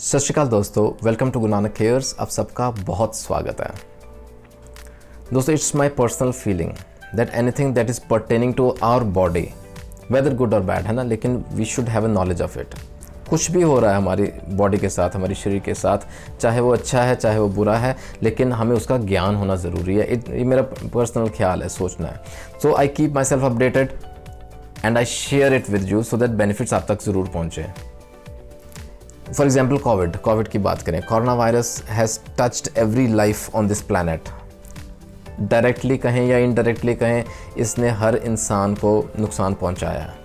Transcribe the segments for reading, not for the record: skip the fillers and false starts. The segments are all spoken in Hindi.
सत श्री अकाल दोस्तों, welcome to Guru Nanak cares. आप सबका बहुत स्वागत है दोस्तों। It's my personal feeling that anything that is pertaining to our body, whether good और बैड, है ना, लेकिन we should have a knowledge of it. कुछ भी हो रहा है हमारी बॉडी के साथ, हमारी शरीर के साथ, चाहे वो अच्छा है चाहे वो बुरा है, लेकिन हमें उसका ज्ञान होना ज़रूरी है। ये मेरा पर्सनल ख्याल है, सोचना है। So I keep my self updated and I share it with you so that benefits आप तक ज़रूर पहुँचे। फॉर एग्जाम्पल कोविड की बात करें, corona virus has touched every life on this planet. Directly कहें या इनडायरेक्टली कहें, इसने हर इंसान को नुकसान पहुंचाया है।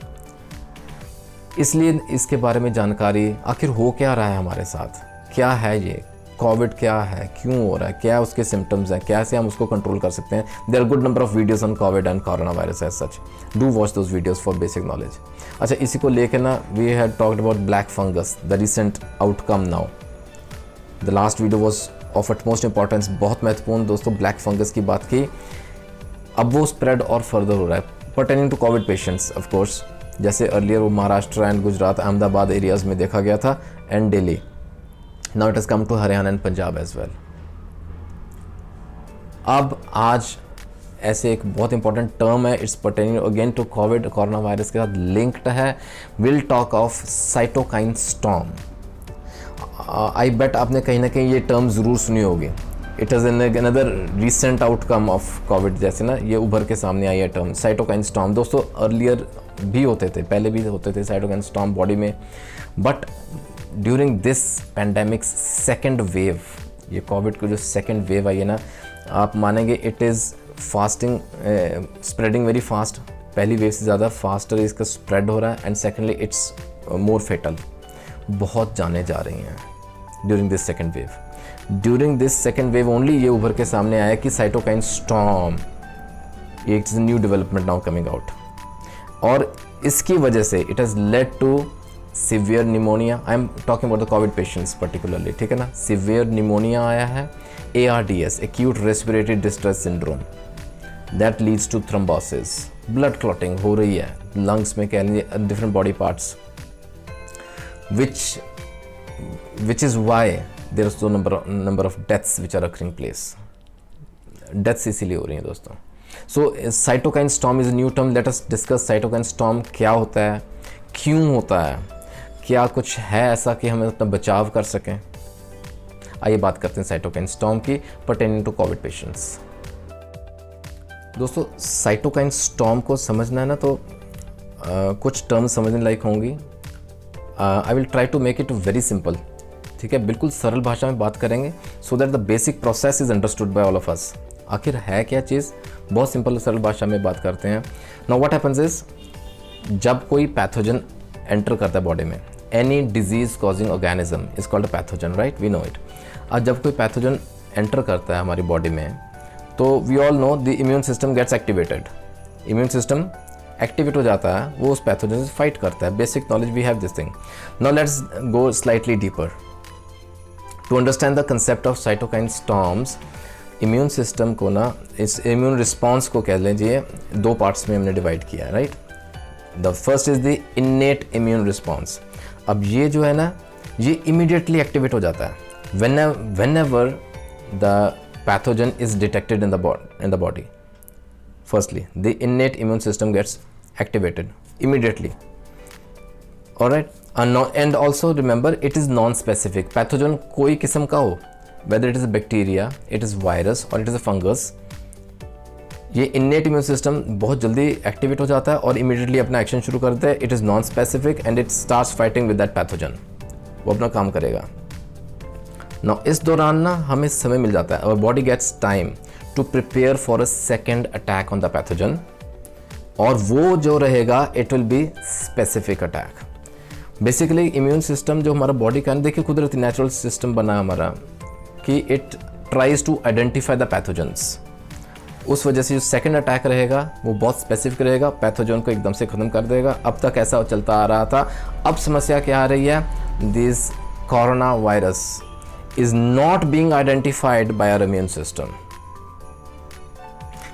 इसलिए इसके बारे में जानकारी, आखिर हो क्या रहा है हमारे साथ, क्या है ये कोविड, क्या है, क्यों हो रहा है, क्या उसके सिम्टम्स हैं, कैसे हम उसको कंट्रोल कर सकते हैं। There are good number of videos on COVID and corona virus as such. Do watch those videos for basic knowledge. अच्छा, इसी को लेकर ना we had talked about black fungus, the recent outcome now. The last video was of utmost importance, बहुत महत्वपूर्ण दोस्तों। ब्लैक फंगस की बात की, अब वो स्प्रेड और फर्दर हो रहा है pertaining to COVID patients of course. जैसे अर्लियर वो महाराष्ट्र एंड गुजरात, अहमदाबाद एरियाज में देखा गया था and Delhi. Now it has come to Haryana and Punjab as well. अब आज ऐसे एक बहुत इंपॉर्टेंट टर्म है, it's pertaining again to Covid, corona virus के साथ लिंक्ड है। Will talk of cytokine storm. I bet आपने कहीं ना कहीं ये टर्म ज़रूर सुनी होगी। It is another recent outcome of Covid, जैसे ना ये उभर के सामने आई है टर्म साइटोकाइन स्टॉर्म। दोस्तों अर्लियर भी होते थे, पहले भी होते थे साइटोकाइन स्टॉर्म बॉडी में, but during this pandemic second wave, ये कोविड को जो सेकेंड वेव आई है ना, आप मानेंगे it is fasting spreading very fast. पहली वेव से ज़्यादा फास्टर इसका स्प्रेड हो रहा है and secondly it's more fatal. बहुत जाने जा रही हैं during this second wave. During this second wave only ये उभर के सामने आया कि साइटोकाइन स्टॉर्म, ये it's new development now coming out, और इसकी वजह से it has led to severe pneumonia. I am talking about the COVID patients particularly, ठीक है ना। सिवियर निमोनिया आया है, ARDS, acute respiratory distress syndrome, that leads to thrombosis, blood clotting हो रही है लंग्स में, कह लीजिए different body parts, which is why there is so number of deaths which are occurring place. Deaths इसीलिए हो रही हैं दोस्तों। So cytokine storm is a new term. Let us discuss cytokine storm क्या होता है, क्यों होता है, क्या कुछ है ऐसा कि हमें अपना बचाव कर सकें। आइए बात करते हैं साइटोकाइन स्टॉर्म की पर्टेनिंग टू कोविड पेशेंट्स। दोस्तों साइटोकाइन स्टॉर्म को समझना है ना, तो कुछ टर्म समझने लायक होंगी। I will try to make it very simple, ठीक है, बिल्कुल सरल भाषा में बात करेंगे so that the basic process is understood by all of us. आखिर है क्या चीज़, बहुत सिंपल सरल भाषा में बात करते हैं। नाउ व्हाट हैपेंस इज, जब कोई पैथोजन एंटर करता है बॉडी में, any disease causing organism is called a pathogen, right, we know it. आज जब कोई पैथोजन एंटर करता है हमारी बॉडी में, तो we all know the immune system gets activated. Immune system activate हो जाता है, वो उस पैथोजन से फाइट करता है। Basic knowledge we have this thing. Now let's go slightly deeper to understand the concept of cytokine storms. Immune system को ना, इस इम्यून रिस्पॉन्स को कह लीजिए दो पार्ट्स में हमने डिवाइड किया है, right. The first is the innate immune response. अब ये जो है ना, ये इमीडिएटली एक्टिवेट हो जाता है whenever the pathogen is detected in the body. Firstly, the innate immune system gets activated immediately. All right, and also remember it is non-specific. Pathogen कोई किस्म का हो, whether it is a bacteria, it is virus or it is a fungus, ये इन्नेट इम्यून सिस्टम बहुत जल्दी एक्टिवेट हो जाता है और इमीडिएटली अपना एक्शन शुरू करता है। It is non specific and it starts fighting with that pathogen, वो अपना काम करेगा। नाउ इस दौरान ना हमें समय मिल जाता है, our body gets time to prepare for a second attack on the pathogen, और वो जो रहेगा it will be specific attack. Basically immune system जो हमारा बॉडी का, देखिए कुदरती नेचुरल सिस्टम बना है हमारा कि it tries to identify the pathogens. उस वजह से जो सेकंड अटैक रहेगा वो बहुत स्पेसिफिक रहेगा, पैथोजन को एकदम से ख़त्म कर देगा। अब तक ऐसा चलता आ रहा था। अब समस्या क्या आ रही है, this corona virus is not being identified by our immune system.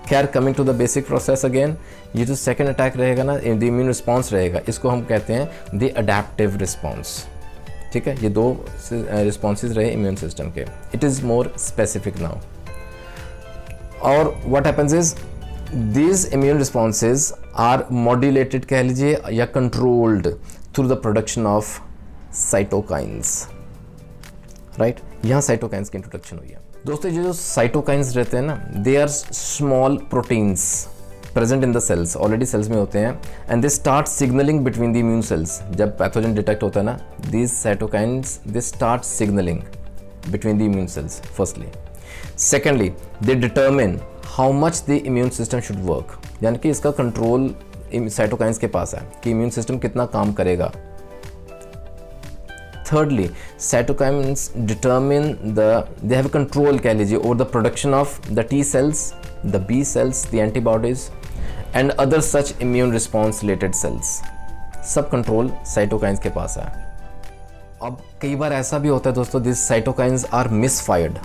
खैर, coming to the basic process again, ये जो सेकंड अटैक रहेगा ना, द इम्यून रिस्पॉन्स रहेगा, इसको हम कहते हैं द अडेप्टिव रिस्पॉन्स। ठीक है, ये 2 रिस्पॉन्सेज रहे इम्यून सिस्टम के. It is more specific now. और what happens is these immune responses are modulated कह लीजिए या controlled through the production of cytokines. Right, यहाँ cytokines की इंट्रोडक्शन हुई है. दोस्तों ये जो cytokines रहते हैं ना, they are small proteins present in the cells, already cells में होते हैं, and they start signaling between the immune cells. जब पैथोजन डिटेक्ट होता है ना, these cytokines they start signaling between the immune cells firstly. Secondly, they determine how much the immune system should work. यानी कि इसका कंट्रोल साइटोकाइंस के पास है कि इम्यून सिस्टम कितना काम करेगा. Thirdly, cytokines determine they have control कह लीजिए over the production of the T cells, the B cells, the antibodies and other such immune response related cells. सब कंट्रोल साइटोकाइंस के पास है. अब कई बार ऐसा भी होता है दोस्तों, this cytokines are misfired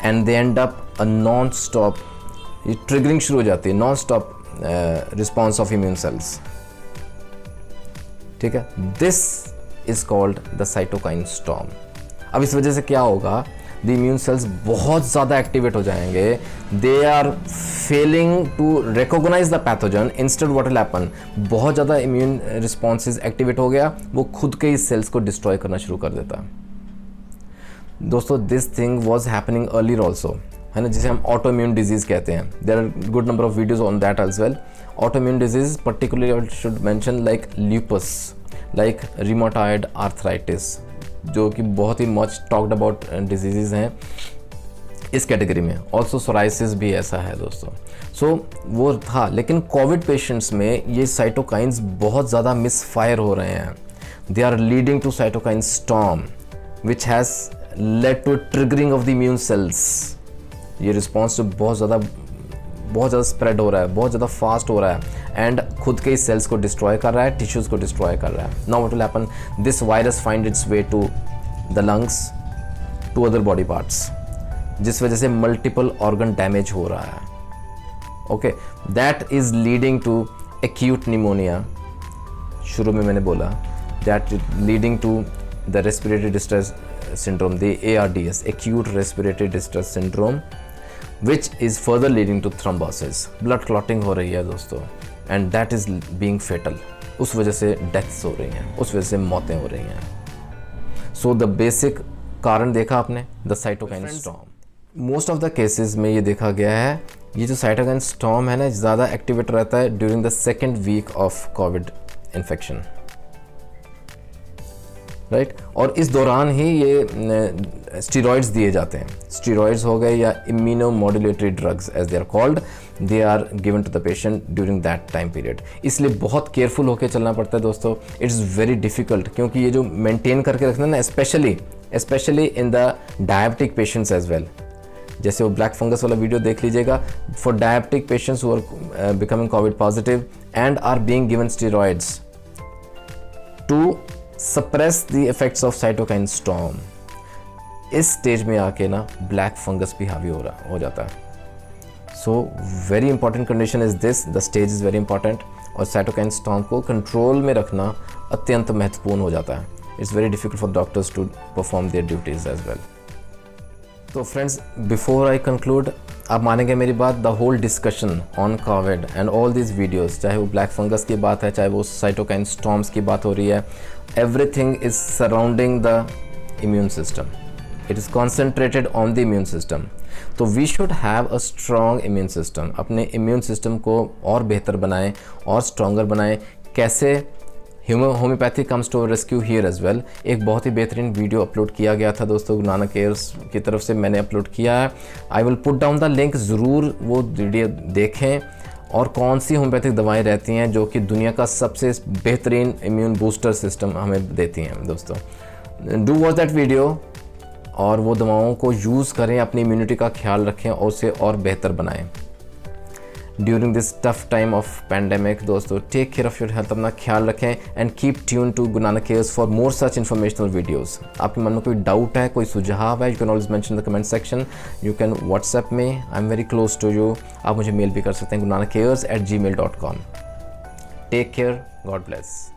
and they end up a non stop, ये ट्रिगरिंग शुरू हो जाती है, non stop response of immune cells. ठीक है, this is called the cytokine storm. अब इस वजह से क्या होगा, द इम्यून सेल्स बहुत ज़्यादा एक्टिवेट हो जाएंगे. They are failing to recognise the pathogen. Instead what will happen, बहुत ज़्यादा इम्यून रिस्पॉन्सेज एक्टिवेट हो गया, वो खुद के ही सेल्स को डिस्ट्रॉय करना शुरू कर देता है. दोस्तों this thing was happening earlier also, है ना, जिसे हम ऑटो इम्यून डिजीज़ कहते हैं. There are good number of videos on that as well. Auto immune disease particularly I should mention like lupus, like rheumatoid arthritis, जो कि बहुत ही मच टॉक्ड अबाउट डिजीज़ हैं इस कैटेगरी में. ऑल्सो सोराइसिस भी ऐसा है दोस्तों. सो वो था, लेकिन कोविड पेशेंट्स में ये साइटोकाइंस बहुत ज़्यादा मिसफायर हो रहे हैं. They are leading to cytokine storm which has led to triggering of the immune cells. ये रिस्पॉन्स जो बहुत ज़्यादा स्प्रेड हो रहा है, बहुत ज़्यादा फास्ट हो रहा है एंड खुद के ही सेल्स को डिस्ट्रॉय कर रहा है, टिश्यूज़ को डिस्ट्रॉय कर रहा है. Now what will happen, this virus find its way to the lungs, to other body parts, जिस वजह से मल्टीपल ऑर्गन डैमेज हो रहा है. Okay, that is leading to acute pneumonia. शुरू में मैंने बोला that leading to the respiratory distress syndrome, the ARDS, acute respiratory distress syndrome, which is further leading to thrombosis. blood clotting हो रही है दोस्तों, and that is being fatal. उस वजह से deaths हो रही हैं, उस वजह से मौतें हो रही हैं. so the basic कारण देखा आपने, the cytokine storm. most of the cases में ये देखा गया है, ये जो cytokine storm है ना, ज़्यादा एक्टिवेट रहता है during the second week of COVID infection. Right, और इस दौरान ही ये स्टीरॉइड्स दिए जाते हैं. स्टीरॉइड्स हो गए या immunomodulatory drugs as they are called, they are given to the patient during that time period. इसलिए बहुत केयरफुल होकर चलना पड़ता है दोस्तों. इट्स वेरी डिफिकल्ट, क्योंकि ये जो मेंटेन करके रखना ना, specially in the diabetic patients as well. जैसे वो ब्लैक फंगस वाला वीडियो देख लीजिएगा. For diabetic patients who are becoming COVID positive and are being given steroids to suppress the effects of cytokine storm. इस स्टेज में आके ना ब्लैक फंगस भी हावी हो जाता है. So very important condition is this, the stage is very important. और साइटोकाइन स्टॉर्म को कंट्रोल में रखना अत्यंत महत्वपूर्ण हो जाता है. It's very difficult for doctors to perform their duties as well. तो फ्रेंड्स, बिफोर आई कंक्लूड, आप मानेंगे मेरी बात, the whole discussion on COVID and all these videos, चाहे वो ब्लैक फंगस की बात है, चाहे वो साइटोकाइन स्टॉर्म्स की बात हो रही है, everything is surrounding the immune system. It is concentrated on the immune system. तो we should have a strong immune system. अपने immune system को और बेहतर बनाएं और stronger बनाएं. कैसे? Homeopathy comes to rescue here as well. एक बहुत ही बेहतरीन वीडियो अपलोड किया गया था दोस्तों, गुरु नानक केयर्स की तरफ से मैंने अपलोड किया है. I will put down the link, ज़रूर वो वीडियो देखें. और कौन सी होम्योपैथिक दवाएं रहती हैं जो कि दुनिया का सबसे बेहतरीन इम्यून बूस्टर सिस्टम हमें देती हैं दोस्तों. डू वॉच दैट वीडियो और वो दवाओं को यूज़ करें, अपनी इम्यूनिटी का ख्याल रखें और उसे और बेहतर बनाएं during this tough time of pandemic. दोस्तों take care of your health, अपना ख्याल रखें and keep tune to Guru Nanak cares for more such informational videos. आपके मन में कोई डाउट है, कोई सुझाव है, you can always mention the comment section. You can WhatsApp में, I am very close to you. आप मुझे मेल भी कर सकते हैं, gurunanakkayers@gmail.com. Take care, God bless.